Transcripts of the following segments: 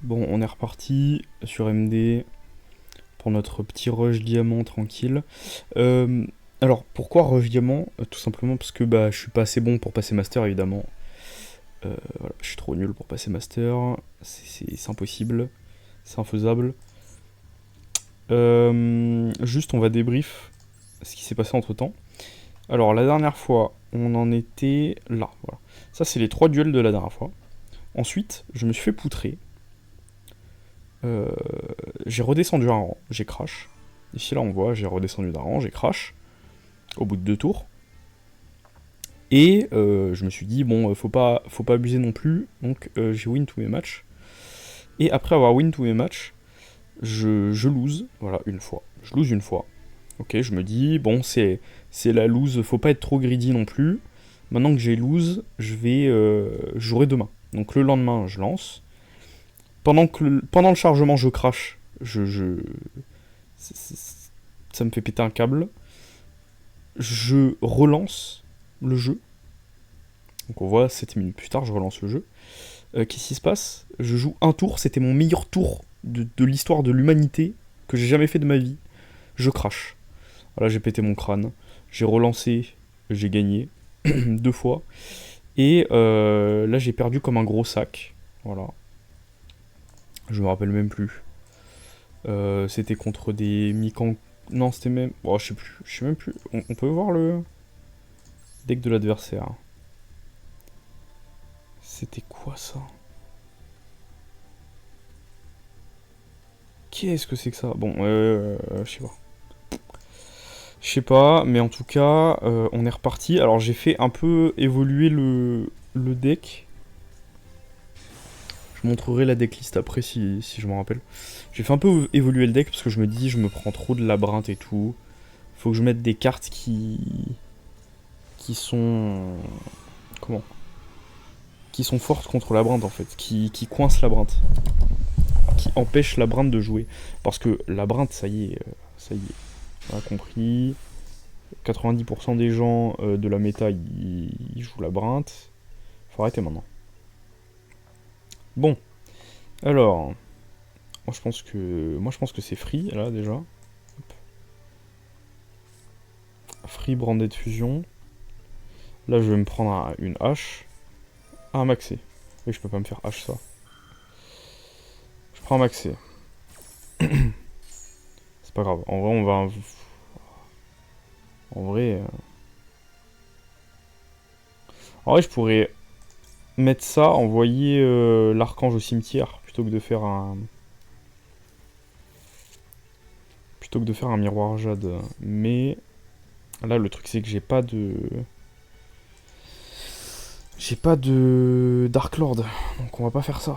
Bon, on est reparti sur MD pour notre petit rush diamant tranquille. Euh, alors, pourquoi rush diamant? Tout simplement parce que bah, je suis pas assez bon pour passer master, évidemment. Voilà, je suis trop nul pour passer master. C'est impossible. C'est infaisable. Juste, on va débrief ce qui s'est passé entre temps. Alors, la dernière fois, on en était là. Voilà. Ça, c'est les 3 duels de la dernière fois. Ensuite, je me suis fait poutrer. Euh, j'ai redescendu un rang, j'ai crash. Ici là on voit, j'ai redescendu d'un rang, j'ai crash au bout de 2 tours. Et je me suis dit bon, faut pas abuser non plus, donc j'ai win tous mes matchs. Et après avoir win tous mes matchs, je lose, voilà une fois. Je lose une fois. Ok, je me dis bon c'est la lose, faut pas être trop greedy non plus. Maintenant que j'ai lose, je vais jouer demain. Donc le lendemain je lance. Pendant le chargement je crash. Ça me fait péter un câble. Je relance le jeu. Donc on voit 7 minutes plus tard, je relance le jeu. Qu'est-ce qui se passe? Je joue un tour, c'était mon meilleur tour de l'histoire de l'humanité que j'ai jamais fait de ma vie. Je crash. Voilà, j'ai pété mon crâne. J'ai relancé, j'ai gagné 2 fois. Et là, j'ai perdu comme un gros sac. Voilà. Je me rappelle même plus. C'était contre des Mikan. Non, c'était même. Oh, je sais plus. Je sais même plus. On peut voir le deck de l'adversaire. C'était quoi ça? Qu'est-ce que c'est que ça? Bon, je sais pas. Je sais pas, mais en tout cas, on est reparti. Alors j'ai fait un peu évoluer le deck. Je montrerai la decklist après si je m'en rappelle. J'ai fait un peu évoluer le deck parce que je me dis je me prends trop de labyrinthe et tout. Faut que je mette des cartes qui sont comment? Qui sont fortes contre labyrinthe en fait, qui coincent labyrinthe, qui empêchent labyrinthe de jouer. Parce que labyrinthe, ça y est, ça y est, on a compris. 90% des gens de la méta ils jouent labyrinthe. Faut arrêter maintenant. Bon, alors, moi je pense que c'est free là déjà. Free branded fusion. Là je vais me prendre une hache. Ah, un maxé. Oui, je peux pas me faire hache ça. Je prends un maxé. C'est pas grave. En vrai, on va. En vrai. En vrai, je pourrais mettre ça, envoyer l'archange au cimetière plutôt que de faire un. Plutôt que de faire un miroir jade. Mais. Là, le truc, c'est que j'ai pas de. J'ai pas de Dark Lord. Donc, on va pas faire ça.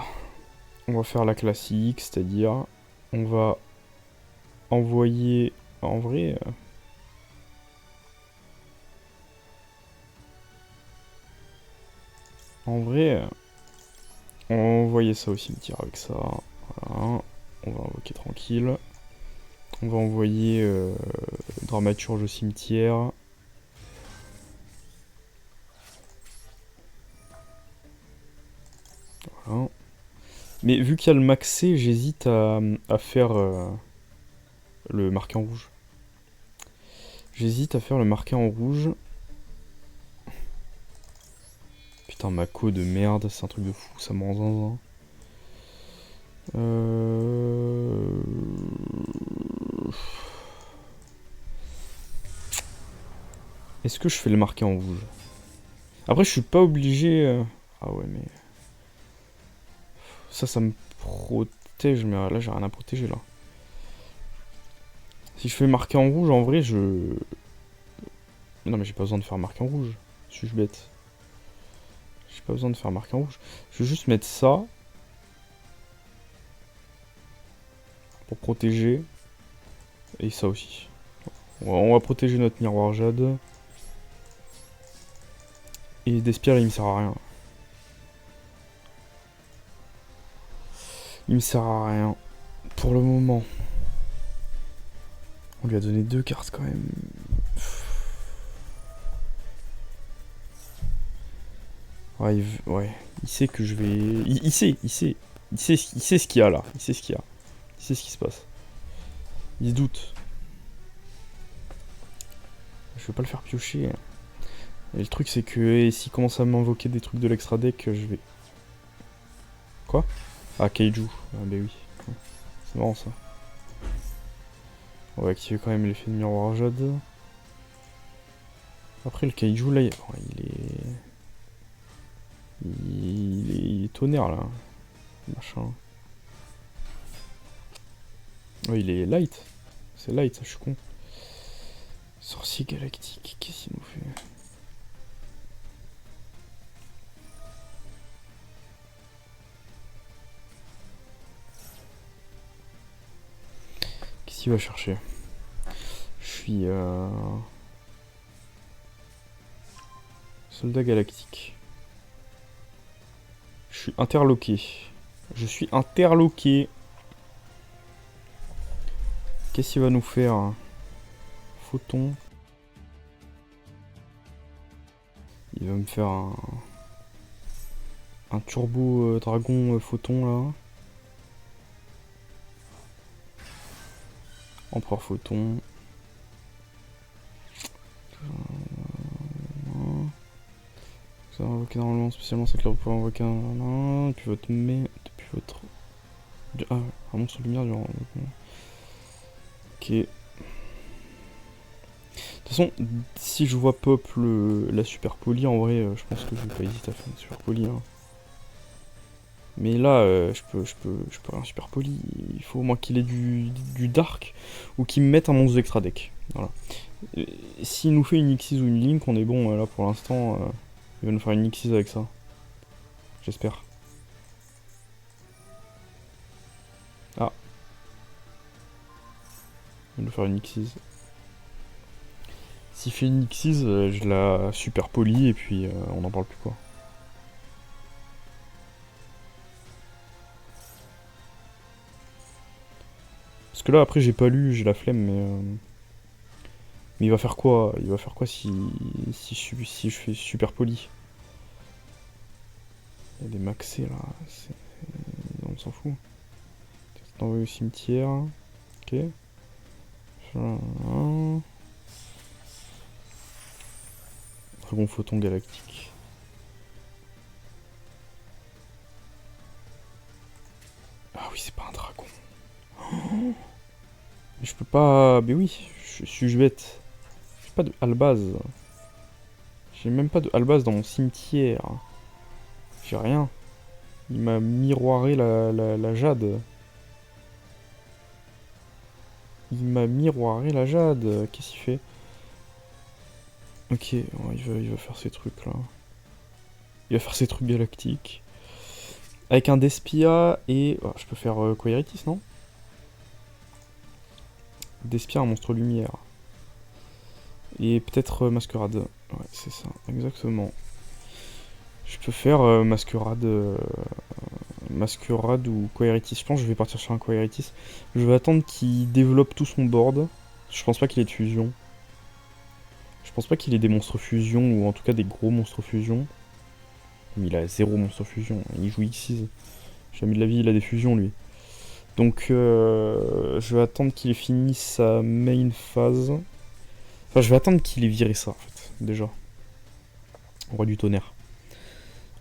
On va faire la classique, c'est-à-dire. On va envoyer. En vrai. En vrai. On va envoyer ça au cimetière avec ça. Voilà. On va invoquer tranquille. On va envoyer Dramaturge au cimetière. Voilà. Mais vu qu'il y a le maxé, j'hésite à faire le marqué en rouge. J'hésite à faire le marqué en rouge. Putain, Mako de merde, c'est un truc de fou, ça me rend zinzin. Est-ce que je fais le marqué en rouge? Après, je suis pas obligé. Ah ouais, mais. Ça me protège, mais là, j'ai rien à protéger là. Si je fais marquer en rouge, en vrai, je. Non, mais j'ai pas besoin de faire marquer en rouge. Suis-je bête? J'ai pas besoin de faire marquer en rouge. Je vais juste mettre ça. Pour protéger. Et ça aussi. On va protéger notre miroir jade. Et Despial, il me sert à rien. Il me sert à rien. Pour le moment. On lui a donné 2 cartes quand même. Ouais, ouais. Il sait que je vais. Il sait. Il sait ce qu'il y a là. Il sait ce qu'il y a. Il sait ce qui se passe. Il se doute. Je vais pas le faire piocher. Et le truc c'est que s'il commence à m'invoquer des trucs de l'extra deck, je vais... Quoi? Ah, Kaiju. Ah bah oui. C'est marrant ça. On va activer quand même l'effet de miroir jade. Après le Kaiju là, il est tonnerre là. Machin. Oh, il est light. C'est light, ça, je suis con. Sorcier galactique, qu'est-ce qu'il nous fait? Qu'est-ce qu'il va chercher? Je suis soldat galactique. Je suis interloqué. Je suis interloqué. Qu'est-ce qu'il va nous faire? Photon. Il va me faire un turbo dragon photon là. Empereur photon. Ça va invoquer normalement spécialement cette carte pour invoquer un. Depuis votre depuis votre. Ah, un monstre de lumière durant. Ok. De toute façon, si je vois pop la super poly, en vrai, je pense que je vais pas hésiter à faire une super poly. Hein. Mais là, je peux rien super poly. Il faut au moins qu'il ait du dark ou qu'il me mette un monstre d'extra deck. Voilà. S'il nous fait une Xyz ou une Link, on est bon. Là, pour l'instant, il va nous faire une Xyz avec ça. J'espère. Ah. Il va nous faire une Xyz. S'il fait une Xyz, je la super poly et puis on n'en parle plus quoi. Parce que là, après, j'ai pas lu, j'ai la flemme, mais il va faire quoi? Il va faire quoi si je fais super poli? Il y a des maxés là. On s'en fout. T'envoies au cimetière. Ok. Dragon photon galactique. Ah oui, c'est pas un dragon. Oh, mais je peux pas. Mais oui, je suis bête. J'ai pas de Albaz. J'ai même pas de Albaz dans mon cimetière. J'ai rien. Il m'a miroiré la jade. Il m'a miroiré la jade. Qu'est-ce qu'il fait? Ok, ouais, il va faire ces trucs là. Il va faire ses trucs galactiques. Avec un Despia et... Oh, je peux faire Quaeritis, non? Despia, un monstre lumière. Et peut-être Masquerade. Ouais, c'est ça, exactement. Je peux faire Masquerade... Masquerade ou Quaeritis. Je pense que je vais partir sur un Quaeritis. Je vais attendre qu'il développe tout son board. Je pense pas qu'il ait de fusion. Je pense pas qu'il ait des monstres fusion, ou en tout cas des gros monstres fusion. Mais il a 0 monstre fusion, il joue X6. Jamais de la vie il a des fusions lui. Donc je vais attendre qu'il ait fini sa main phase. Enfin je vais attendre qu'il ait viré ça en fait, déjà. Roi du tonnerre.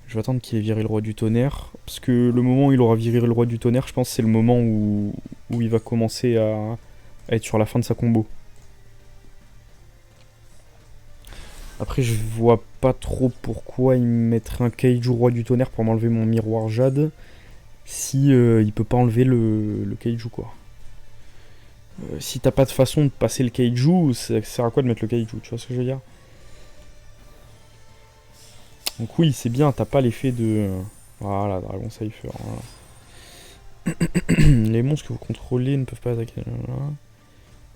Je vais attendre qu'il ait viré le roi du tonnerre. Parce que le moment où il aura viré le roi du tonnerre, je pense que c'est le moment où il va commencer à être sur la fin de sa combo. Après, je vois pas trop pourquoi il me mettrait un Kaiju roi du tonnerre pour m'enlever mon miroir jade. Si il peut pas enlever le Kaiju, quoi. Si t'as pas de façon de passer le Kaiju, ça sert à quoi de mettre le Kaiju, tu vois ce que je veux dire? Donc oui, c'est bien, t'as pas l'effet de... Voilà, Dragon Cypher. Voilà. Les monstres que vous contrôlez ne peuvent pas attaquer.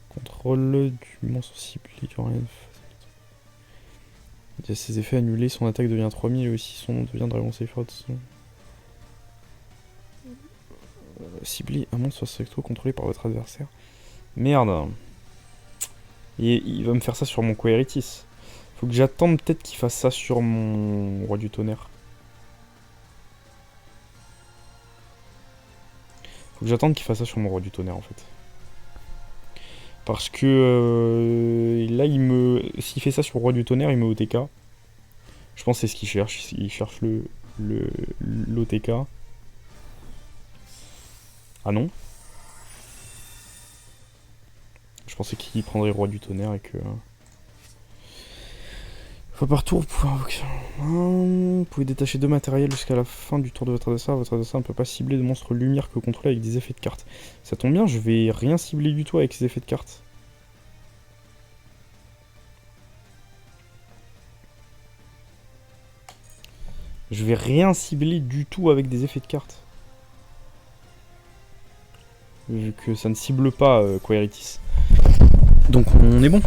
Contrôle du monstre ciblé qui aura rien. Il y a ses effets annulés, son attaque devient 3000 et aussi son nom devient Dragon Cypher. Cibler un monstre spectro contrôlé par votre adversaire. Merde. Et il va me faire ça sur mon Quaeritis. Faut que j'attende peut-être qu'il fasse ça sur mon Roi du Tonnerre. Faut que j'attende qu'il fasse ça sur mon roi du tonnerre en fait. Parce que là, s'il fait ça sur le roi du tonnerre, il met OTK. Je pense que c'est ce qu'il cherche. Il cherche l'OTK. Ah non. Je pensais qu'il prendrait roi du tonnerre et que... Fois par tour, vous pouvez détacher 2 matériels jusqu'à la fin du tour de votre adversaire. Votre adversaire ne peut pas cibler de monstres lumière que vous contrôlez avec des effets de cartes. Ça tombe bien, je vais rien cibler du tout avec ces effets de cartes. Je vais rien cibler du tout avec des effets de cartes. Vu que ça ne cible pas Queritis. Donc on est bon.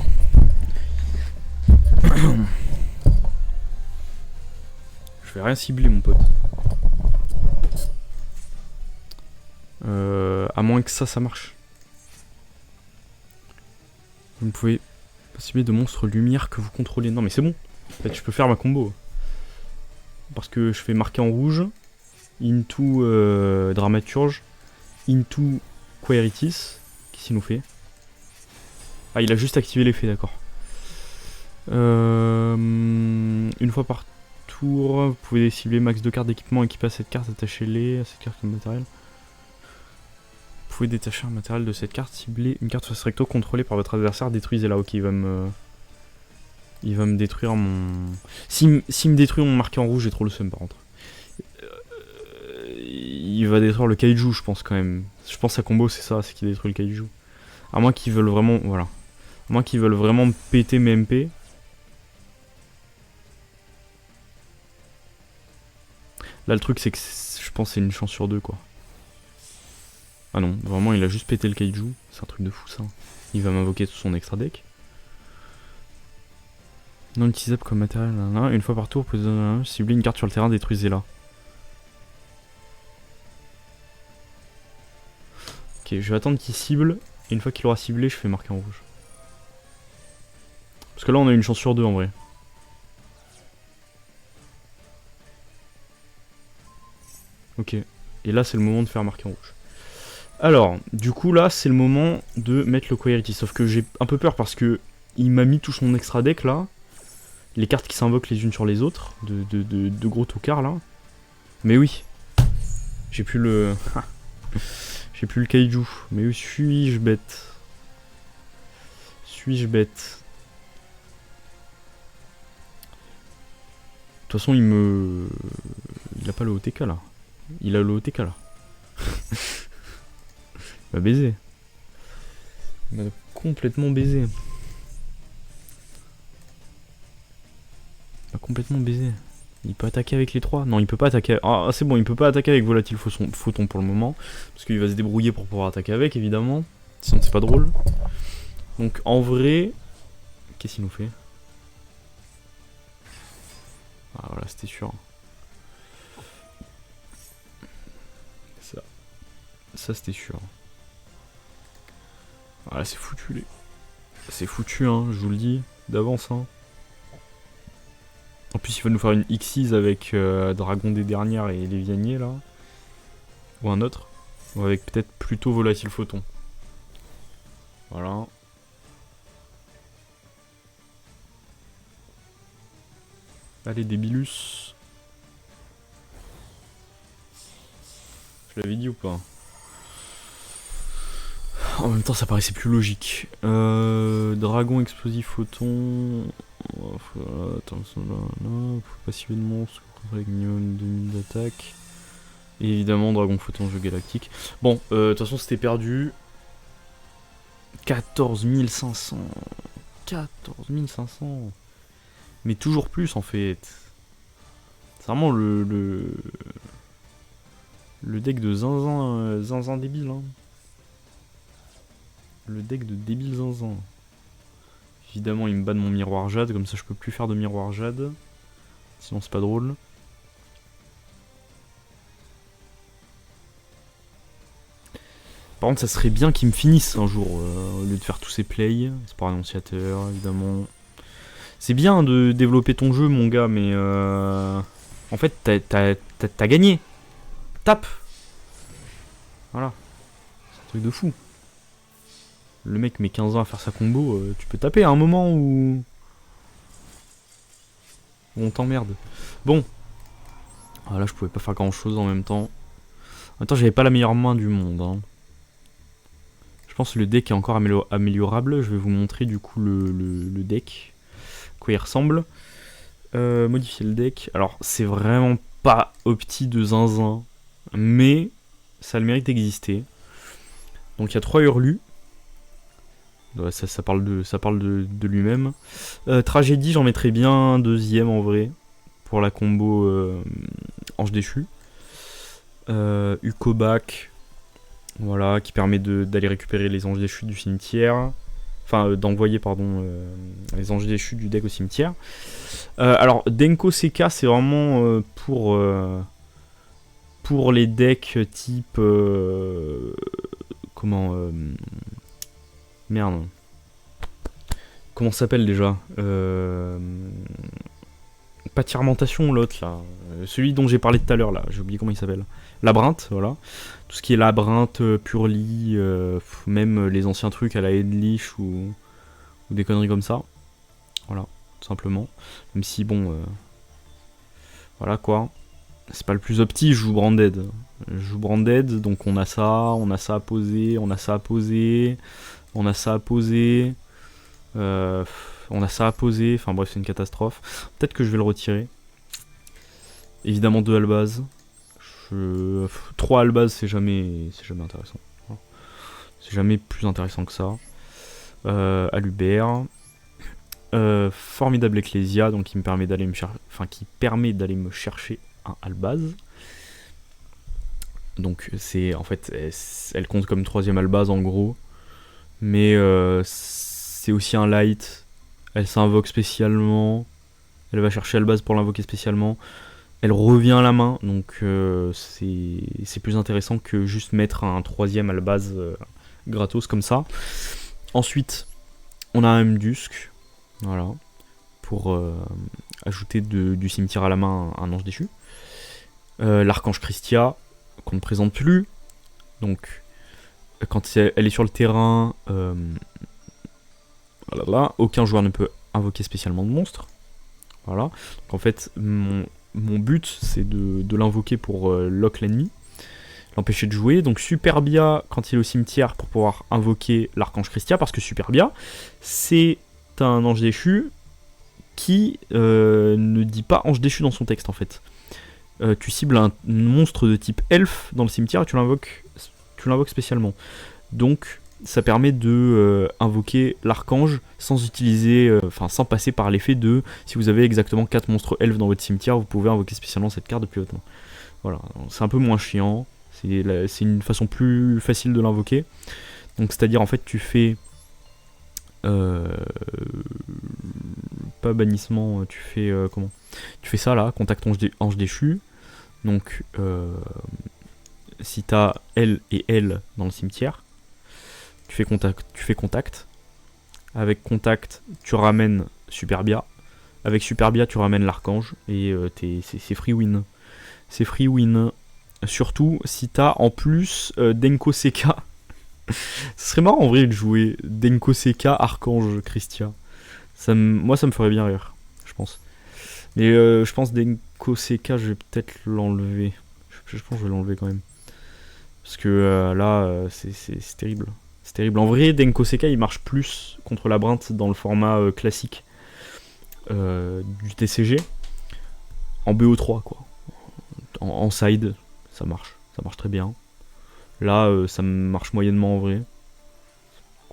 Je vais rien cibler mon pote. À moins que ça marche. Vous ne pouvez pas cibler de monstres lumière que vous contrôlez. Non mais c'est bon. En fait je peux faire ma combo. Parce que je fais marquer en rouge. Into Dramaturge. Into Queritis. Qu'est-ce qu'il nous fait? Ah il a juste activé l'effet, d'accord. Une fois par tour, vous pouvez cibler max de cartes d'équipement équipées à cette carte, attachez-les à cette carte comme matériel. Vous pouvez détacher un matériel de cette carte, cibler une carte face recto contrôlée par votre adversaire, détruisez-la. Ok, il va me détruire mon... S'il me détruit mon marqué en rouge, j'ai trop le seum par contre. Il va détruire le kaiju, je pense quand même. Je pense que sa combo c'est ça, c'est qu'il détruit le kaiju. À moins qu'ils veulent vraiment... Voilà. À moins qu'ils veulent vraiment péter mes MP. Là le truc c'est que je pense que c'est une chance sur 2 quoi. Ah non, vraiment il a juste pété le kaiju. C'est un truc de fou ça. Il va m'invoquer tout son extra deck. Non utilisable comme matériel. Une fois par tour, vous pouvez cibler une carte sur le terrain, détruisez-la. Ok, je vais attendre qu'il cible. Et une fois qu'il aura ciblé, je fais marquer en rouge. Parce que là on a une chance sur 2 en vrai. Ok. Et là c'est le moment de faire marquer en rouge. Alors, du coup là c'est le moment de mettre le Queritis. Sauf que j'ai un peu peur parce que il m'a mis tout son extra deck là. Les cartes qui s'invoquent les unes sur les autres. De gros tocards là. Mais oui. J'ai plus le... J'ai plus le kaiju. Mais suis-je bête? Suis-je bête? De toute façon il a pas le OTK là. Il a le OTK là. Il m'a baisé. Il m'a complètement baisé. Il m'a complètement baisé. Il peut attaquer avec les 3. Non, il peut pas attaquer. Ah, c'est bon, il peut pas attaquer avec Volatile Photon pour le moment. Parce qu'il va se débrouiller pour pouvoir attaquer avec, évidemment. Sinon, c'est pas drôle. Donc, en vrai. Qu'est-ce qu'il nous fait? Ah, voilà, c'était sûr. Ça c'était sûr. Voilà, c'est foutu, les... C'est foutu, hein, je vous le dis, d'avance, hein. En plus, il va nous faire une Xyz avec Dragon des dernières et les Vianiers, là. Ou un autre. Ou avec peut-être plutôt Volatile Photon. Voilà. Allez, Débilus. Je l'avais dit ou pas? En même temps, ça paraissait plus logique. Dragon, explosif, photon. Attends, là. Faut pas cibler de monstre. Avec minimum 2000 d'attaque. Et évidemment, dragon, photon, jeu galactique. Bon, de toute façon, c'était perdu. 14 500. 14 500. Mais toujours plus en fait. C'est vraiment le deck de zinzin débile. Hein. Le deck de débile zinzin. Évidemment, il me bat de mon miroir jade, comme ça je peux plus faire de miroir jade. Sinon, c'est pas drôle. Par contre, ça serait bien qu'il me finisse un jour, au lieu de faire tous ces plays. C'est pas annonciateur, évidemment. C'est bien de développer ton jeu, mon gars, mais en fait, t'as gagné. Tape. Voilà. Truc de fou. Le mec met 15 ans à faire sa combo, tu peux taper à un moment où on t'emmerde. Bon. Ah, là, je pouvais pas faire grand chose en même temps. En même temps, j'avais pas la meilleure main du monde. Hein. Je pense que le deck est encore améliorable. Je vais vous montrer du coup le deck. À quoi il ressemble. Modifier le deck. Alors, c'est vraiment pas opti de zinzin. Mais ça a le mérite d'exister. Donc, il y a 3 hurlus. Ouais, ça parle de lui-même. Tragédie, j'en mettrais bien un deuxième en vrai. Pour la combo Ange déchu. Ukobak. Voilà, qui permet d'aller récupérer les anges déchus du cimetière. Enfin, d'envoyer, pardon, les anges déchus du deck au cimetière. Alors, Denko Seka, c'est vraiment pour les decks type... merde. Comment ça s'appelle déjà Pas Tiramentation, l'autre là. Celui dont j'ai parlé tout à l'heure là. J'ai oublié comment il s'appelle. Labyrinthe, voilà. Tout ce qui est labyrinthe, purely, même les anciens trucs à la Headlish ou des conneries comme ça. Voilà, tout simplement. Même si, bon, voilà quoi. C'est pas le plus opti, je joue Branded. Je joue Branded, donc on a ça à poser, on a ça à poser, on a ça à poser, on a ça à poser, enfin bref, c'est une catastrophe. Peut-être que je vais le retirer. Évidemment 2 Albaz. 3 Albaz, c'est jamais intéressant. C'est jamais plus intéressant que ça. Alubert. Formidable Ecclesia, donc qui me permet d'aller me chercher un Albaz. Donc c'est en fait elle compte comme 3ème Albaz en gros. Mais c'est aussi un light. Elle s'invoque spécialement. Elle va chercher Albaz pour l'invoquer spécialement. Elle revient à la main, donc c'est plus intéressant que juste mettre un 3ème Albaz gratos comme ça. Ensuite, on a un Mdusk, voilà, pour ajouter du cimetière à la main un ange déchu. L'archange Christia, qu'on ne présente plus. Donc, quand elle est sur le terrain, voilà, aucun joueur ne peut invoquer spécialement de monstre. Voilà. Donc en fait, mon but, c'est de l'invoquer pour lock l'ennemi, l'empêcher de jouer. Donc Superbia, quand il est au cimetière, pour pouvoir invoquer l'archange Christia, parce que Superbia, c'est un ange déchu qui ne dit pas ange déchu dans son texte en fait. Tu cibles un monstre de type elfe dans le cimetière et tu l'invoques spécialement. Donc ça permet de invoquer l'archange sans utiliser, sans passer par l'effet de si vous avez exactement 4 monstres elfes dans votre cimetière, vous pouvez invoquer spécialement cette carte depuis votre main. Voilà, c'est un peu moins chiant, c'est une façon plus facile de l'invoquer. Donc c'est-à-dire en fait tu fais pas bannissement, tu fais comment ? Tu fais ça là, contact ange déchu. Donc si t'as elle et elle dans le cimetière, tu fais contact. Avec contact, tu ramènes Superbia. Avec Superbia, tu ramènes l'archange. Et c'est free win. C'est free win. Surtout si t'as en plus Denko Seka. Ce serait marrant en vrai de jouer Denko Seka, Archange, Christia. Moi, ça me ferait bien rire, je pense. Mais je pense Denko Seka, je vais peut-être l'enlever. Je pense que je vais l'enlever quand même. Parce que là, c'est terrible. C'est terrible. En vrai, Denko Seka, il marche plus contre Labyrinthe dans le format classique du TCG. En BO3, quoi. En side, ça marche. Ça marche très bien. Là, ça marche moyennement en vrai.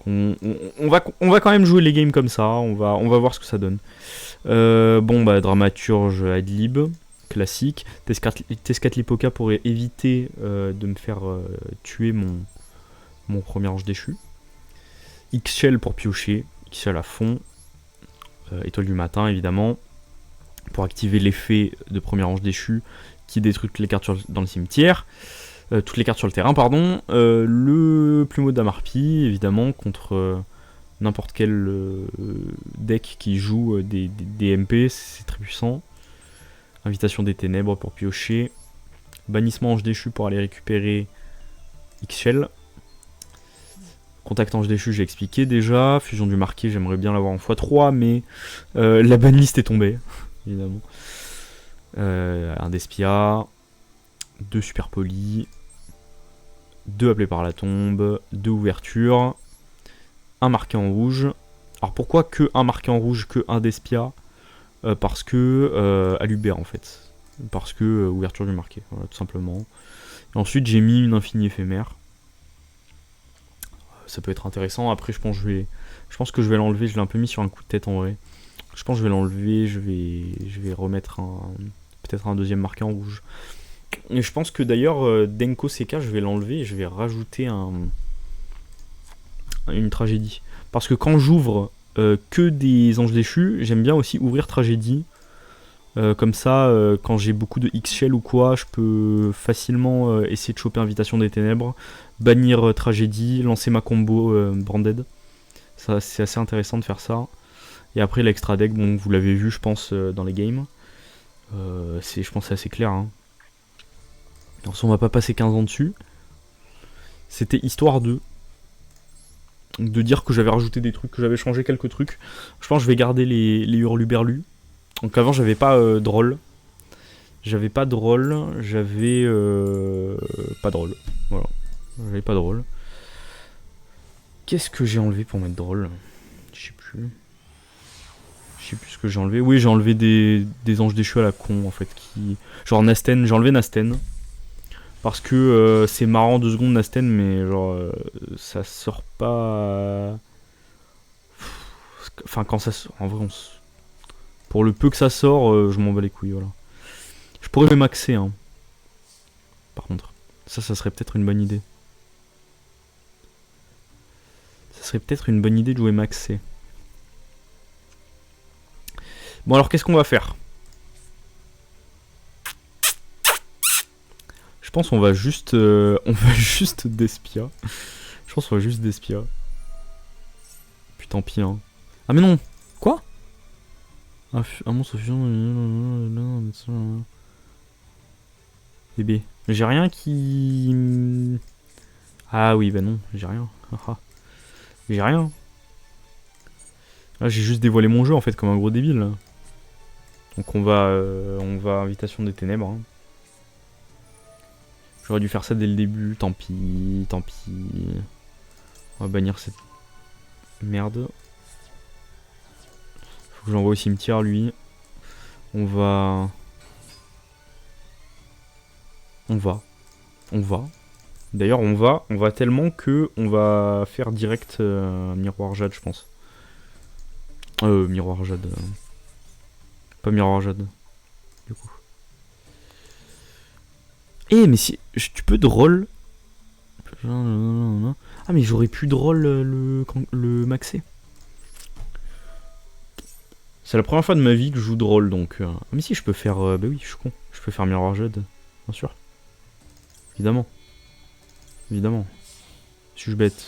On va quand même jouer les games comme ça. On va voir ce que ça donne. Bon, bah, Dramaturge Adlib. Classique. Tezcatlipoca pourrait éviter de me faire tuer mon premier ange déchu. X-Shell pour piocher. X-Shell à fond. Étoile du matin, évidemment. Pour activer l'effet de premier ange déchu qui détruit toutes les cartes dans le cimetière. Toutes les cartes sur le terrain, pardon. Le plumeau d'Amarpi, évidemment, contre n'importe quel deck qui joue des MP, c'est très puissant. Invitation des ténèbres pour piocher. Bannissement ange déchu pour aller récupérer X-Shell. Contact Ange Déchu, j'ai expliqué déjà. Fusion du Marqué, j'aimerais bien l'avoir en x3, mais la banlist est tombée, évidemment. Un Despia, 2 Super Polis, 2 Appelés par la Tombe, 2 Ouvertures, un marqué en rouge. Alors pourquoi que un marqué en rouge, que un Despia? Parce que Alubert en fait. Parce que ouverture du marqué, voilà, tout simplement. Et ensuite j'ai mis une infinie éphémère. Ça peut être intéressant. Après je pense que je vais l'enlever. Je l'ai un peu mis sur un coup de tête en vrai. Je pense que je vais l'enlever. Je vais remettre peut-être un deuxième marqué en rouge. Et je pense que d'ailleurs Denko CK je vais l'enlever et je vais rajouter une tragédie. Parce que quand j'ouvre que des anges déchus, j'aime bien aussi ouvrir tragédie. Comme ça, quand j'ai beaucoup de X-Shell ou quoi, je peux facilement essayer de choper Invitation des Ténèbres, bannir Tragédie, lancer ma combo Branded. Ça, c'est assez intéressant de faire ça. Et après, l'extra deck, bon, vous l'avez vu, je pense, dans les games. Je pense que c'est assez clair. Hein. Alors, on va pas passer 15 ans dessus. C'était histoire de dire que j'avais rajouté des trucs, que j'avais changé quelques trucs. Je pense que je vais garder les hurluberlus. Donc avant j'avais pas drôle. J'avais pas drôle. J'avais pas drôle. Voilà. J'avais pas drôle. Qu'est-ce que j'ai enlevé pour mettre drôle? Je sais plus. Je sais plus ce que j'ai enlevé. Oui, j'ai enlevé des anges déchus à la con en fait. Genre Nasten, j'ai enlevé Nasten. Parce que c'est marrant 2 secondes Nasten, mais genre ça sort pas. Enfin quand ça sort. En vrai pour le peu que ça sort, je m'en bats les couilles, voilà. Je pourrais le maxer, hein. Par contre. Ça serait peut-être une bonne idée. Ça serait peut-être une bonne idée de jouer maxé. Bon alors qu'est-ce qu'on va faire? Je pense qu'on va juste... on va juste Despia. Je pense qu'on va juste Despia. Puis tant pis, hein. Ah mais non! Quoi? Un monstre fusion... Bébé. J'ai rien qui... Ah oui, bah non, j'ai rien. J'ai rien. Là, j'ai juste dévoilé mon jeu, en fait, comme un gros débile. Là. Donc on va Invitation des Ténèbres. Hein. J'aurais dû faire ça dès le début, tant pis, tant pis. On va bannir cette merde. Faut que je l'envoie au cimetière, lui. On va... D'ailleurs, on va tellement que on va faire direct Miroir Jade, je pense. Miroir Jade. Pas Miroir Jade. Du coup. Eh, mais si. Tu peux drôle. Ah, mais j'aurais pu drôle le maxer. C'est la première fois de ma vie que je joue drôle, donc. Mais si, je peux faire. Bah oui, je suis con. Je peux faire Miroir Jade, bien sûr. Évidemment. Évidemment. Suis-je bête?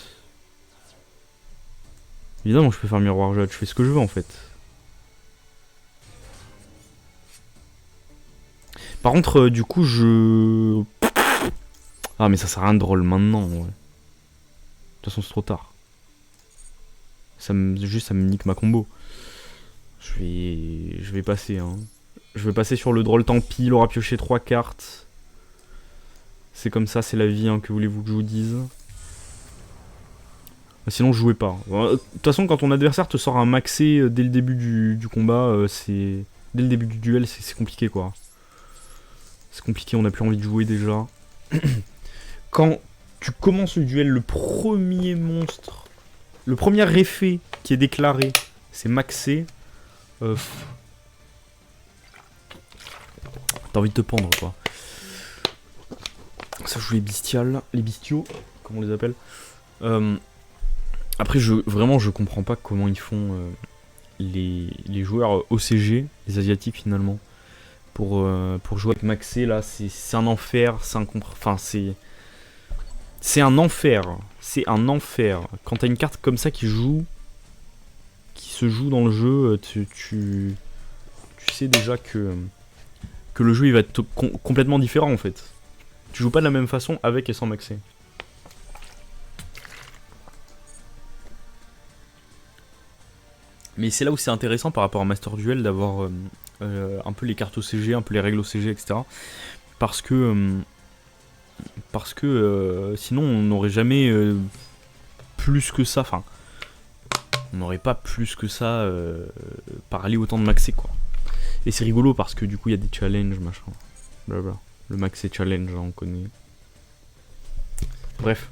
Évidemment, je peux faire Miroir Jade. Je fais ce que je veux en fait. Par contre, du coup, je. Ah, mais ça sert à rien de drôle maintenant. Ouais. De toute façon, c'est trop tard. Ça me nique ma combo. Je vais passer. Hein. Je vais passer sur le drôle. Tant pis, il aura pioché 3 cartes. C'est comme ça, c'est la vie. Hein, que voulez-vous que je vous dise? Sinon, je jouais pas. De toute façon, quand ton adversaire te sort un maxé dès le début du combat, c'est. Dès le début du duel, c'est compliqué quoi. C'est compliqué, on n'a plus envie de jouer déjà. Quand tu commences le duel, le premier monstre, le premier effet qui est déclaré, c'est maxé. T'as envie de te pendre quoi. Ça joue les bestiaux, comme on les appelle. Après, je comprends pas comment ils font les joueurs OCG, les asiatiques finalement, pour jouer avec maxé là, c'est un enfer, c'est un enfer, c'est un enfer. Quand t'as une carte comme ça qui se joue dans le jeu, tu sais déjà que le jeu il va être complètement différent en fait. Tu joues pas de la même façon avec et sans maxé. Mais c'est là où c'est intéressant par rapport à Master Duel d'avoir un peu les cartes OCG, un peu les règles OCG, etc. Parce que sinon on n'aurait jamais plus que ça, enfin on n'aurait pas plus que ça parlé autant de maxé quoi. Et c'est rigolo parce que du coup il y a des challenges machin, blabla. Le maxé challenge hein, on connaît. Bref.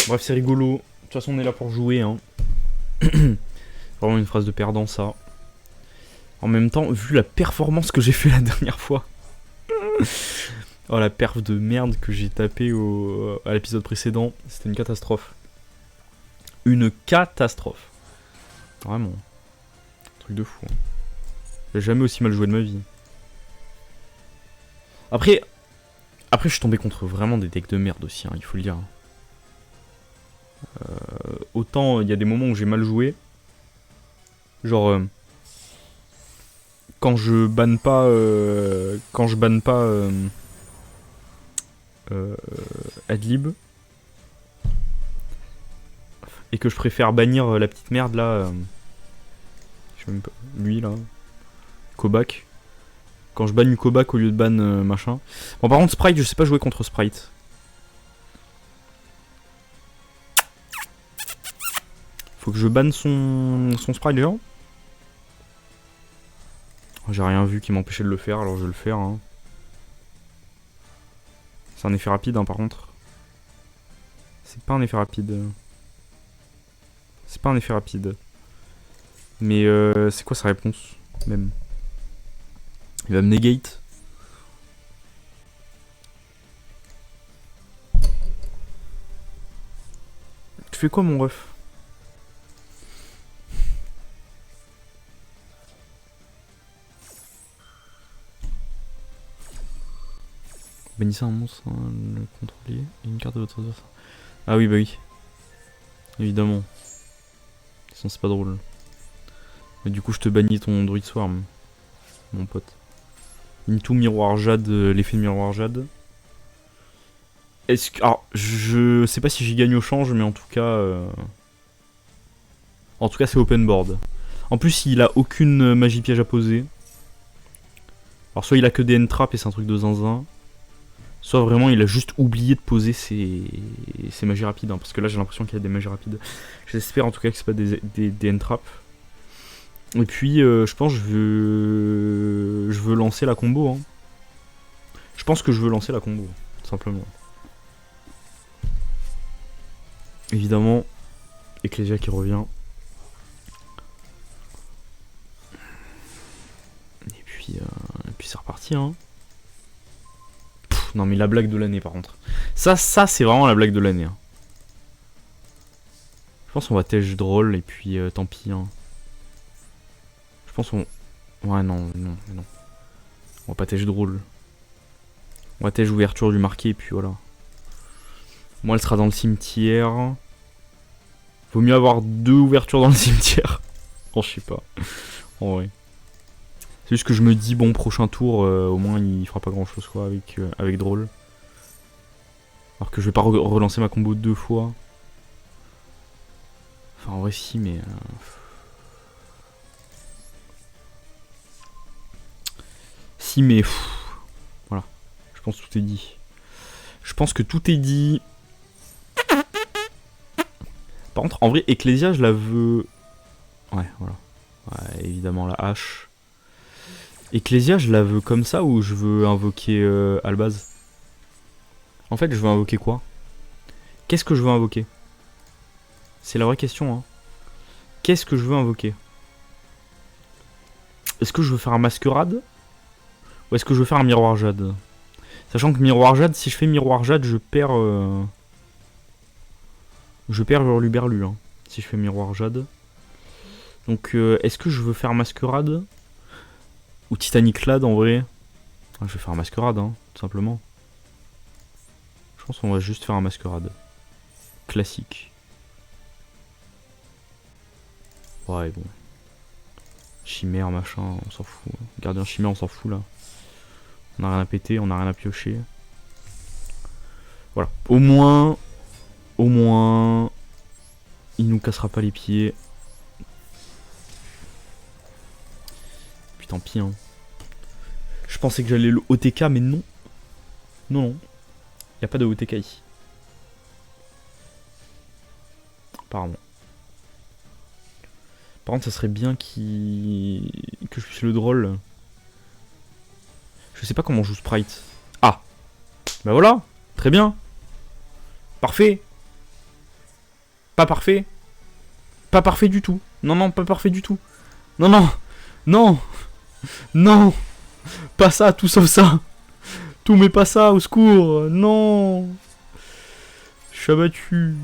Bref c'est rigolo, de toute façon on est là pour jouer hein. Vraiment une phrase de perdant ça. En même temps, vu la performance que j'ai fait la dernière fois. Oh la perf de merde que j'ai tapé à l'épisode précédent, c'était une catastrophe. Une catastrophe. Vraiment. Truc de fou. Hein. J'ai jamais aussi mal joué de ma vie. Après je suis tombé contre vraiment des decks de merde aussi, hein, il faut le dire. Autant il y a des moments où j'ai mal joué. Genre quand je banne pas Adlib et que je préfère bannir la petite merde là, je sais même pas, lui là, Kobak. Quand je banne Kobak au lieu de ban machin. Bon par contre Sprite je sais pas jouer contre Sprite. Faut que je banne son Sprite déjà. J'ai rien vu qui m'empêchait de le faire, alors je vais le faire. Hein. C'est un effet rapide, hein, par contre. C'est pas un effet rapide. C'est pas un effet rapide. Mais c'est quoi sa réponse, même? Il va me negate. Tu fais quoi, mon ref? Bannissez un monstre, hein, le contrôler et une carte de votre adversaire. Ah oui, bah oui. Évidemment. Sinon c'est pas drôle. Mais du coup je te bannis ton Druid Swarm, mon pote. Into Miroir Jade, l'effet de Miroir Jade. Est-ce que... Alors, je sais pas si j'y gagne au change, mais en tout cas... En tout cas c'est open board. En plus il a aucune magie piège à poser. Alors soit il a que des end-traps et c'est un truc de zinzin. Soit vraiment il a juste oublié de poser ses magies rapides. Hein, parce que là j'ai l'impression qu'il y a des magies rapides. J'espère en tout cas que c'est pas des end-traps. Et puis je pense que je veux lancer la combo. Hein. Je pense que je veux lancer la combo. Tout simplement. Évidemment. Ecclesia qui revient. Et puis c'est reparti. Hein. Non mais la blague de l'année par contre. Ça c'est vraiment la blague de l'année. Hein. Je pense qu'on va tèche drôle et puis tant pis. Hein. Je pense qu'on... Ouais non. On va pas tèche drôle. On va tèche ouverture du marqué et puis voilà. Moi elle sera dans le cimetière. Vaut mieux avoir 2 ouvertures dans le cimetière. Oh je sais pas. En vrai. C'est juste que je me dis, bon, prochain tour, au moins il fera pas grand chose quoi avec drôle. Alors que je vais pas relancer ma combo 2 fois. Enfin, en vrai, si, mais. Si, mais. Voilà. Je pense que tout est dit. Je pense que tout est dit. Par contre, en vrai, Ecclesia, je la veux. Ouais, voilà. Ouais, évidemment, la hache. Ecclesia, je la veux comme ça ou je veux invoquer Albaz? En fait, je veux invoquer quoi? Qu'est-ce que je veux invoquer? C'est la vraie question, hein. Qu'est-ce que je veux invoquer? Est-ce que je veux faire un masquerade? Ou est-ce que je veux faire un miroir jade? Sachant que miroir jade, si je fais miroir jade, je perds... Je perds Hurluberlu, hein, si je fais miroir jade. Donc, est-ce que je veux faire masquerade? Ou Titanic Lad en vrai? Je vais faire un masquerade, hein, tout simplement. Je pense qu'on va juste faire un masquerade. Classique. Ouais, bon. Chimère, machin, on s'en fout. Gardien chimère, on s'en fout là. On a rien à péter, on a rien à piocher. Voilà. Au moins, Au moins, il nous cassera pas les pieds. Puis tant pis, hein. Je pensais que j'allais le OTK, mais non. Non, non. Y a pas de OTK ici. Apparemment. Par contre, ça serait bien que je puisse le drôle. Je sais pas comment on joue Sprite. Ah! Bah voilà! Très bien! Parfait! Pas parfait! Pas parfait du tout! Non, non, pas parfait du tout! Non, non! Non! Non! Pas ça, tout sauf ça! Tout mais pas ça, au secours! Non! Je suis abattu!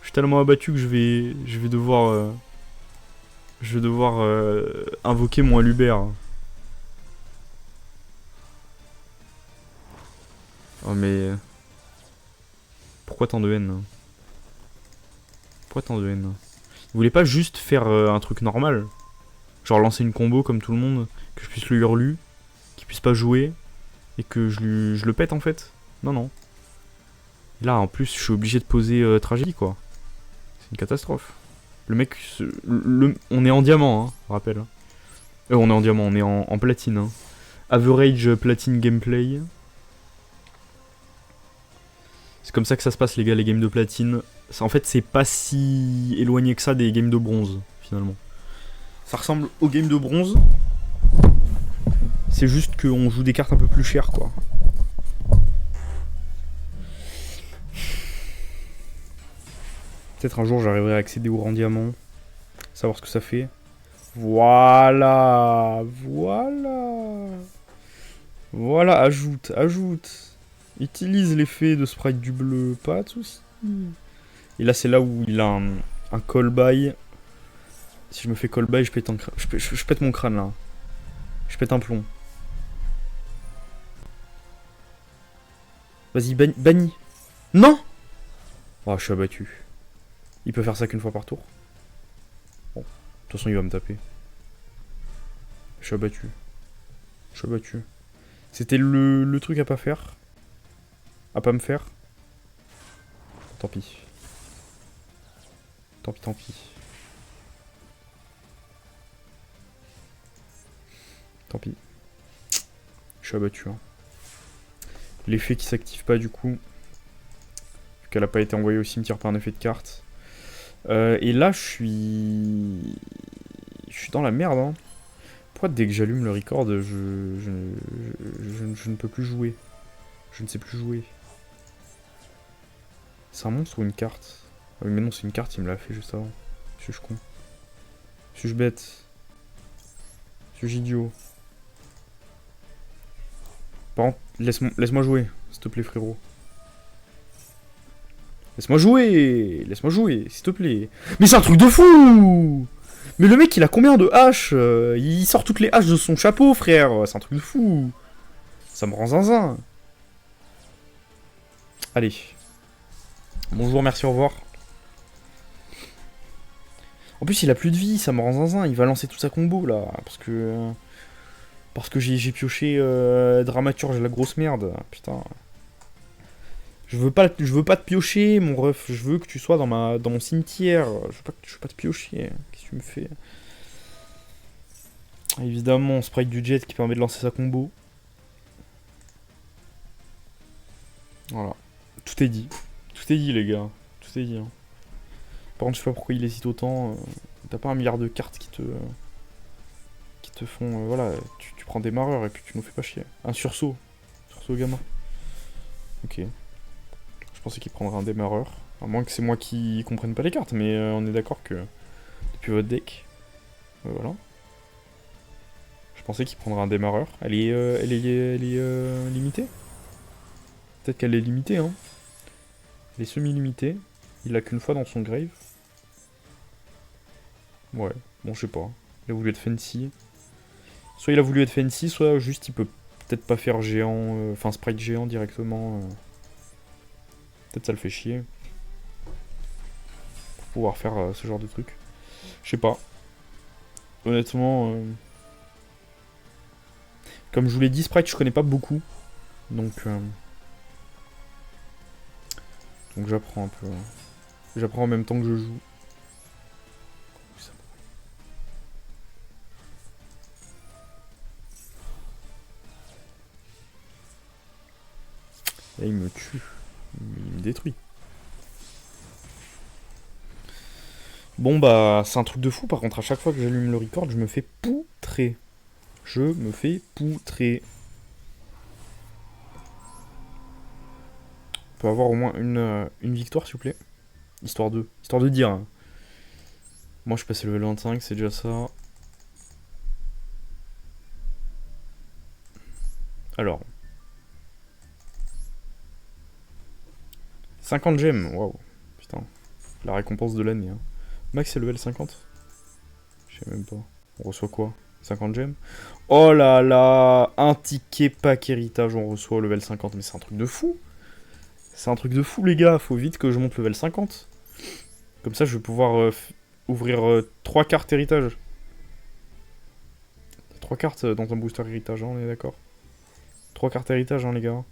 Je suis tellement abattu que je vais devoir... je vais devoir invoquer mon Alubert. Oh mais... Pourquoi tant de haine? Pourquoi tant de haine? Vous voulez pas juste faire un truc normal? Genre lancer une combo comme tout le monde, que je puisse le hurlu, qu'il puisse pas jouer, et que je le pète en fait? Non, non. Là en plus je suis obligé de poser tragédie quoi. C'est une catastrophe. Le mec... on est en diamant, hein, rappel. On est en diamant, on est en platine. Hein. Average platine gameplay. C'est comme ça que ça se passe les gars, les games de platine. En fait c'est pas si éloigné que ça des games de bronze, finalement. Ça ressemble aux games de bronze. C'est juste qu'on joue des cartes un peu plus chères quoi. Peut-être un jour j'arriverai à accéder au rang diamant. Savoir ce que ça fait. Voilà. Voilà. Voilà, ajoute, ajoute. Utilise l'effet de sprite du bleu, pas de soucis. Et là c'est là où il a un call by. Si je me fais call by, je pète, je pète mon crâne là. Je pète un plomb. Vas-y, bannis. Non. Oh, je suis abattu. Il peut faire ça qu'une fois par tour. Bon, de toute façon il va me taper. Je suis abattu. Je suis abattu. C'était le truc à pas faire. À pas me faire. Tant pis. Tant pis, tant pis. Tant pis. Je suis abattu. Hein. L'effet qui s'active pas du coup. Vu qu'elle a pas été envoyée au cimetière par un effet de carte. Et là, je suis dans la merde. Hein. Pourquoi dès que j'allume le record, je ne peux plus jouer? Je ne sais plus jouer. C'est un monstre ou une carte? Ah oui, mais non, c'est une carte, il me l'a fait juste avant. Suis-je con? Suis-je bête? Suis-je idiot? Par contre, laisse-moi jouer, s'il te plaît, frérot. Laisse-moi jouer! Laisse-moi jouer, s'il te plaît. Mais c'est un truc de fou! Mais le mec, il a combien de haches? Il sort toutes les haches de son chapeau, frère. C'est un truc de fou. Ça me rend zinzin. Allez. Bonjour, merci, au revoir. En plus, il a plus de vie, ça me rend zinzin. Il va lancer toute sa combo, là. Parce que j'ai pioché Dramaturge, la grosse merde. Putain. Je veux pas te piocher, mon ref. Je veux que tu sois dans mon cimetière. Je veux pas te piocher. Qu'est-ce que tu me fais? Évidemment, sprite du jet qui permet de lancer sa combo. Voilà. Tout est dit. Tout est dit, les gars. Tout est dit. Hein. Par contre, je sais pas pourquoi il hésite autant. T'as pas un milliard de cartes qui te font... voilà, tu prends des marreurs et puis tu nous fais pas chier. Un sursaut. Sursaut gamin. Ok. Je pensais qu'il prendrait un démarreur. À moins que c'est moi qui comprenne pas les cartes, mais on est d'accord que... Depuis votre deck... voilà. Je pensais qu'il prendrait un démarreur. Elle est limitée? Peut-être qu'elle est limitée, hein. Elle est semi-limitée. Il l'a qu'une fois dans son grave. Ouais, bon, je sais pas. Il a voulu être fancy. Soit il a voulu être fancy, soit juste il peut peut-être pas faire géant, enfin sprite géant directement. Peut-être ça le fait chier. Pour pouvoir faire ce genre de truc. Je sais pas. Honnêtement, comme je vous l'ai dit, sprite je connais pas beaucoup. Donc Donc j'apprends un peu. J'apprends en même temps que je joue. Là il me tue. Il me détruit. Bon bah c'est un truc de fou, par contre à chaque fois que j'allume le record je me fais poutrer. Je me fais poutrer. On peut avoir au moins une victoire s'il vous plaît. Histoire de dire. Hein. Moi je suis passé level 25, c'est déjà ça. Alors. 50 gemmes, waouh. Putain. La récompense de l'année. Hein. Max c'est level 50. Je sais même pas. On reçoit quoi? 50 gemmes. Oh là là, un ticket pack héritage, on reçoit au level 50. Mais c'est un truc de fou. C'est un truc de fou les gars, faut vite que je monte level 50. Comme ça je vais pouvoir ouvrir 3 cartes héritage. 3 cartes dans un booster héritage, hein, on est d'accord. 3 cartes héritage hein les gars.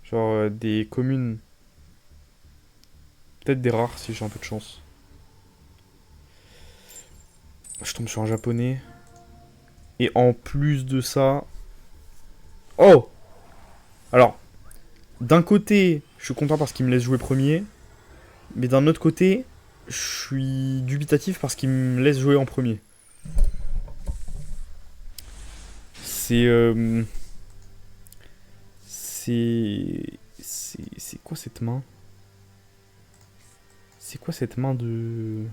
Genre des communes. Peut-être des rares si j'ai un peu de chance. Je tombe sur un japonais. Et en plus de ça... Oh! Alors, d'un côté, je suis content parce qu'il me laisse jouer premier. Mais d'un autre côté, je suis dubitatif parce qu'il me laisse jouer en premier. C'est... C'est quoi cette main? C'est quoi cette main de...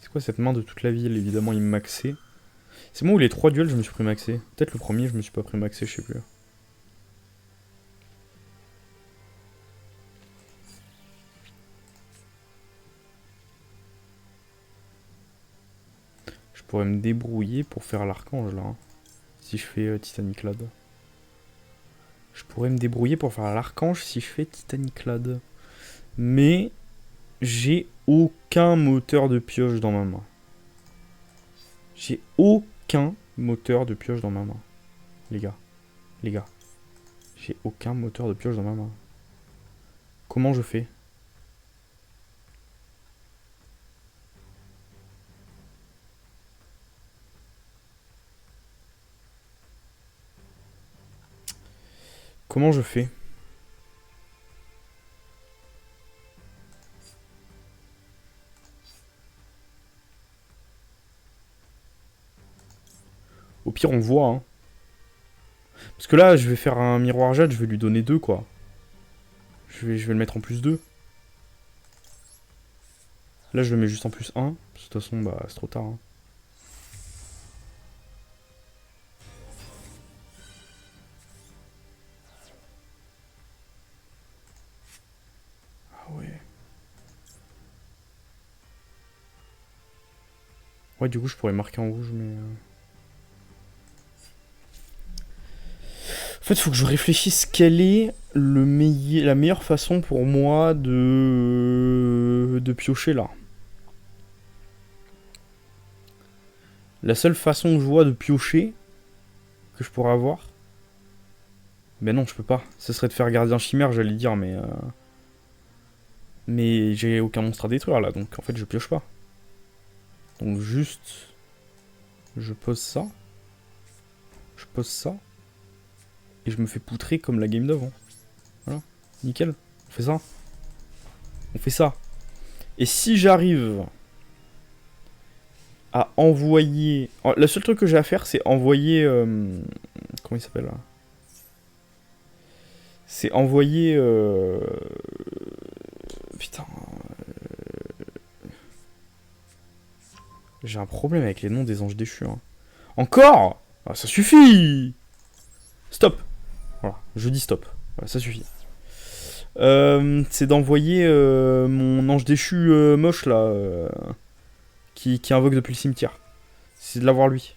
C'est quoi cette main de toute la ville? Évidemment, il me maxait. C'est moi où les 3 duels, je me suis pris maxé. Peut-être le premier, je me suis pas pris maxé, je sais plus. Je pourrais me débrouiller pour faire l'archange, là. Hein, si je fais Titaniclad. Je pourrais me débrouiller pour faire l'archange si je fais Titaniclad. Mais j'ai aucun moteur de pioche dans ma main. J'ai aucun moteur de pioche dans ma main. Les gars. Les gars. J'ai aucun moteur de pioche dans ma main. Comment je fais? Comment je fais? Au pire, on voit, hein. Parce que là, je vais faire un miroir jade, je vais lui donner 2, quoi. Je vais le mettre en plus 2. Là, je le mets juste en plus 1. De toute façon, bah, c'est trop tard. Hein. Ah ouais. Ouais, du coup, je pourrais marquer en rouge, mais... En fait, il faut que je réfléchisse quelle est la meilleure façon pour moi de piocher, là. La seule façon que je vois de piocher que je pourrais avoir... Ben non, je peux pas. Ce serait de faire gardien chimère, j'allais dire, mais... Mais j'ai aucun monstre à détruire, là, donc en fait, je pioche pas. Donc juste... Je pose ça. Je pose ça. Et je me fais poutrer comme la game d'avant. Voilà, nickel. On fait ça. On fait ça. Et si j'arrive à envoyer... Le seul truc que j'ai à faire, c'est envoyer... Comment il s'appelle là? C'est envoyer... Putain... J'ai un problème avec les noms des anges déchus. Hein. Encore ah, ça suffit. Stop. Voilà, je dis stop. Voilà, ça suffit. C'est d'envoyer mon ange déchu moche là, qui invoque depuis le cimetière. C'est de l'avoir lui.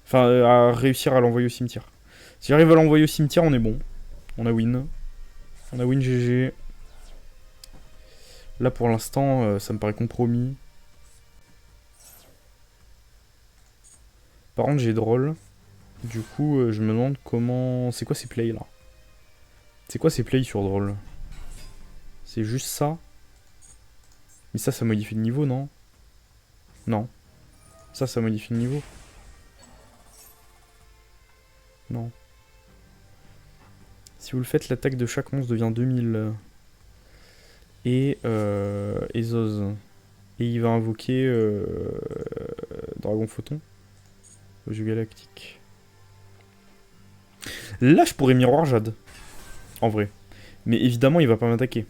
Enfin, à réussir à l'envoyer au cimetière. Si j'arrive à l'envoyer au cimetière, on est bon. On a win. On a win GG. Là pour l'instant, ça me paraît compromis. Par contre, j'ai drôle. Du coup, je me demande comment... C'est quoi ces plays, là? C'est quoi ces plays sur drôle? C'est juste ça? Mais ça modifie le niveau, non? Non. Ça modifie le niveau? Non. Si vous le faites, l'attaque de chaque monstre devient 2000. Et Zos. Et il va invoquer Dragon Photon. Le jeu galactique. Là, je pourrais miroir Jade. En vrai. Mais évidemment, il va pas m'attaquer.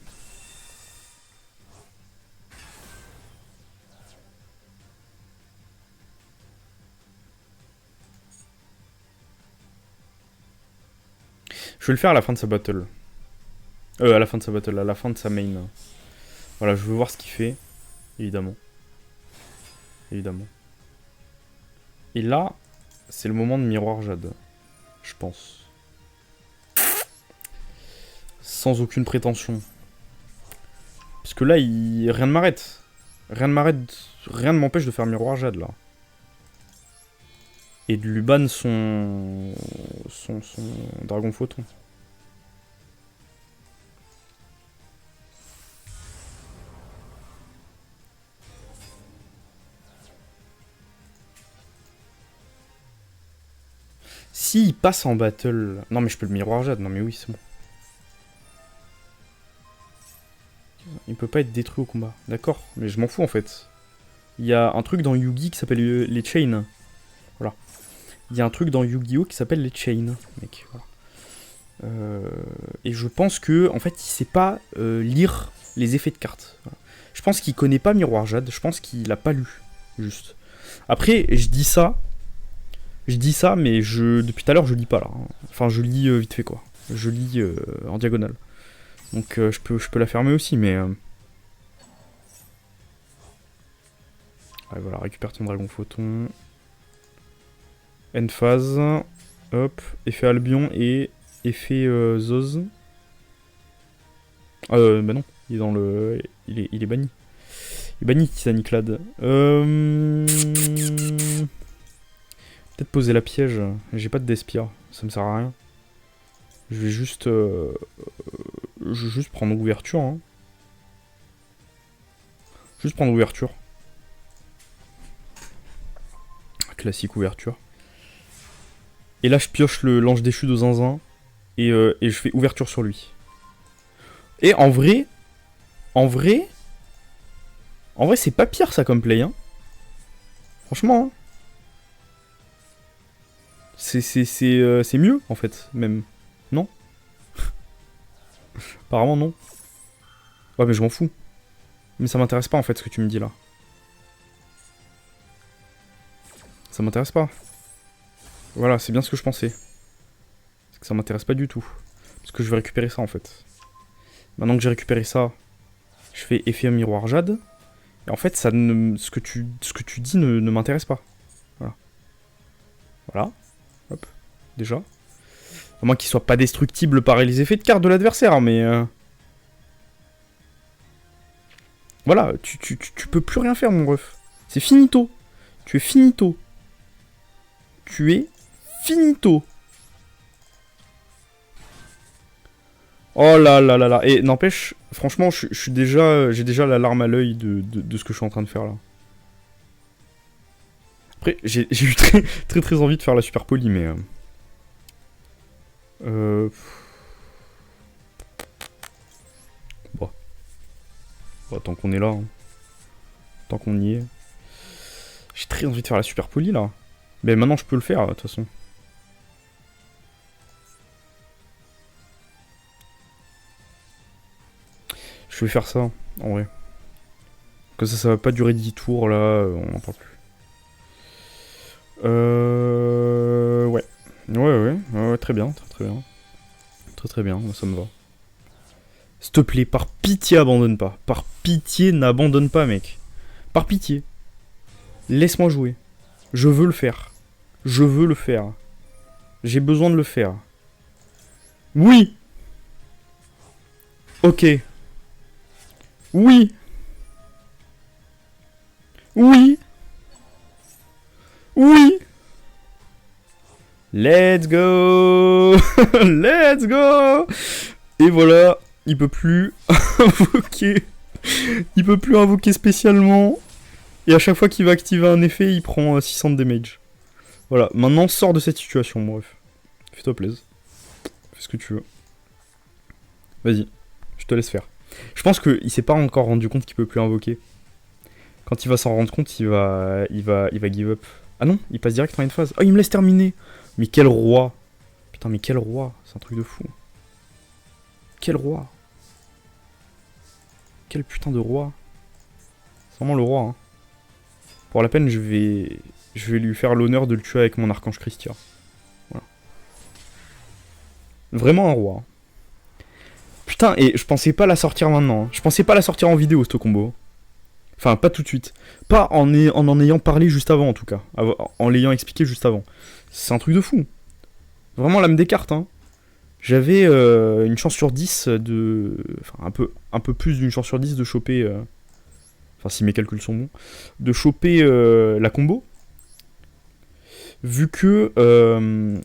Je vais le faire à la fin de sa battle. À la fin de sa battle, à la fin de sa main. Voilà, je veux voir ce qu'il fait. Évidemment. Évidemment. Et là, c'est le moment de miroir Jade. Je pense. Sans aucune prétention. Parce que là, rien ne m'arrête. Rien ne m'empêche de faire miroir Jade, là. Et de lui ban son Dragon Photon. Si il passe en battle... Non mais je peux le miroir Jade, non mais oui c'est bon. Il peut pas être détruit au combat. D'accord, mais je m'en fous en fait. Il y a un truc dans Yu-Gi qui s'appelle les Chains. Voilà. Il y a un truc dans Yu-Gi-Oh qui s'appelle les Chains, mec. Voilà. Et je pense que en fait il sait pas lire les effets de cartes. Voilà. Je pense qu'il connaît pas Miroir Jade, je pense qu'il a pas lu. Juste. Après, je dis ça, mais depuis tout à l'heure je lis pas là. Hein. Enfin je lis vite fait quoi. Je lis en diagonale. Donc je peux la fermer aussi, mais... Ouais, voilà, récupère ton Dragon Photon. End phase. Hop, effet Albion et effet Zoz. Bah non, il est dans le... Il est banni. Il est banni, Titaniclad. Peut-être poser la piège. J'ai pas de Despia, ça me sert à rien. Je vais juste... je vais juste prendre ouverture. Hein. Juste prendre ouverture. Classique ouverture. Et là, je pioche le l'ange déchu de Zinzin. Et je fais ouverture sur lui. Et en vrai, c'est pas pire ça comme play. Hein. Franchement. Hein. C'est mieux, en fait, même. Non? Apparemment, non. Ouais, mais je m'en fous. Mais ça m'intéresse pas, en fait, ce que tu me dis, là. Ça m'intéresse pas. Voilà, c'est bien ce que je pensais. C'est que ça m'intéresse pas du tout. Parce que je vais récupérer ça, en fait. Maintenant que j'ai récupéré ça, je fais effet miroir Jade. Et en fait, ce que tu dis ne m'intéresse pas. Voilà. Voilà. Hop. Déjà. À moins qu'il soit pas destructible par les effets de carte de l'adversaire, mais... Voilà, tu peux plus rien faire, mon ref. C'est finito. Tu es finito. Tu es finito. Oh là là là là. Et n'empêche, franchement, j'ai déjà la larme à l'œil de ce que je suis en train de faire là. Après, j'ai eu très envie de faire la super poly, mais... Bon. Bon, tant qu'on est là. Hein. Tant qu'on y est. J'ai très envie de faire la super poly là. Mais maintenant je peux le faire de toute façon. Je vais faire ça, en vrai. Comme ça va pas durer 10 tours là, on n'en parle plus. Ouais. Ouais, très bien, très bien. Très bien, ça me va. S'il te plaît, par pitié, abandonne pas. Par pitié, n'abandonne pas, mec. Par pitié. Laisse-moi jouer. Je veux le faire. Je veux le faire. J'ai besoin de le faire. Oui. Ok. Oui. Oui. Oui. Let's go. Let's go. Et voilà, il peut plus invoquer. Il peut plus invoquer spécialement. Et à chaque fois qu'il va activer un effet, il prend 600 de damage. Voilà, maintenant sors de cette situation, bref. Fais-toi plaisir. Fais ce que tu veux. Vas-y, je te laisse faire. Je pense qu'il s'est pas encore rendu compte qu'il peut plus invoquer. Quand il va s'en rendre compte, il va give up. Ah non, il passe direct en une phase. Oh, il me laisse terminer. Mais quel roi. Putain, mais quel roi. C'est un truc de fou. Quel roi. Quel putain de roi. C'est vraiment le roi, hein. Pour la peine, je vais lui faire l'honneur de le tuer avec mon archange Christia. Voilà. Vraiment un roi. Putain, et je pensais pas la sortir maintenant. Hein. Je pensais pas la sortir en vidéo, ce combo. Enfin, pas tout de suite. Pas en ayant parlé juste avant, en tout cas. En l'ayant expliqué juste avant. C'est un truc de fou. Vraiment l'âme des cartes, hein. J'avais une chance sur 10 de... Enfin, un peu plus d'une chance sur 10 de choper... Enfin, si mes calculs sont bons. De choper la combo. Vu que...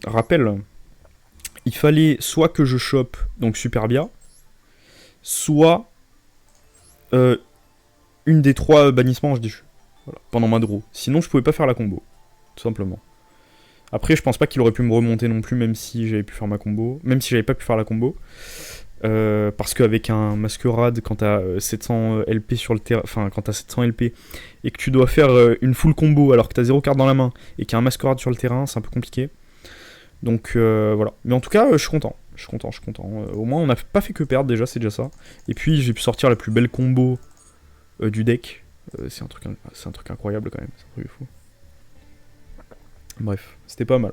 rappel... Il fallait soit que je chope, donc Superbia, soit... une des 3 bannissements ange déchu. Voilà, pendant ma draw. Sinon, je pouvais pas faire la combo. Tout simplement. Après, je pense pas qu'il aurait pu me remonter non plus, même si j'avais pu faire ma combo. Même si j'avais pas pu faire la combo. Parce qu'avec un masquerade, quand t'as 700 LP sur le terrain, enfin quand t'as 700 LP et que tu dois faire une full combo alors que t'as 0 carte dans la main et qu'il y a un masquerade sur le terrain, c'est un peu compliqué. Donc voilà. Mais en tout cas, je suis content. Je suis content. Au moins, on n'a pas fait que perdre déjà, c'est déjà ça. Et puis, j'ai pu sortir la plus belle combo du deck. C'est un truc incroyable quand même. C'est un truc fou. Bref, c'était pas mal.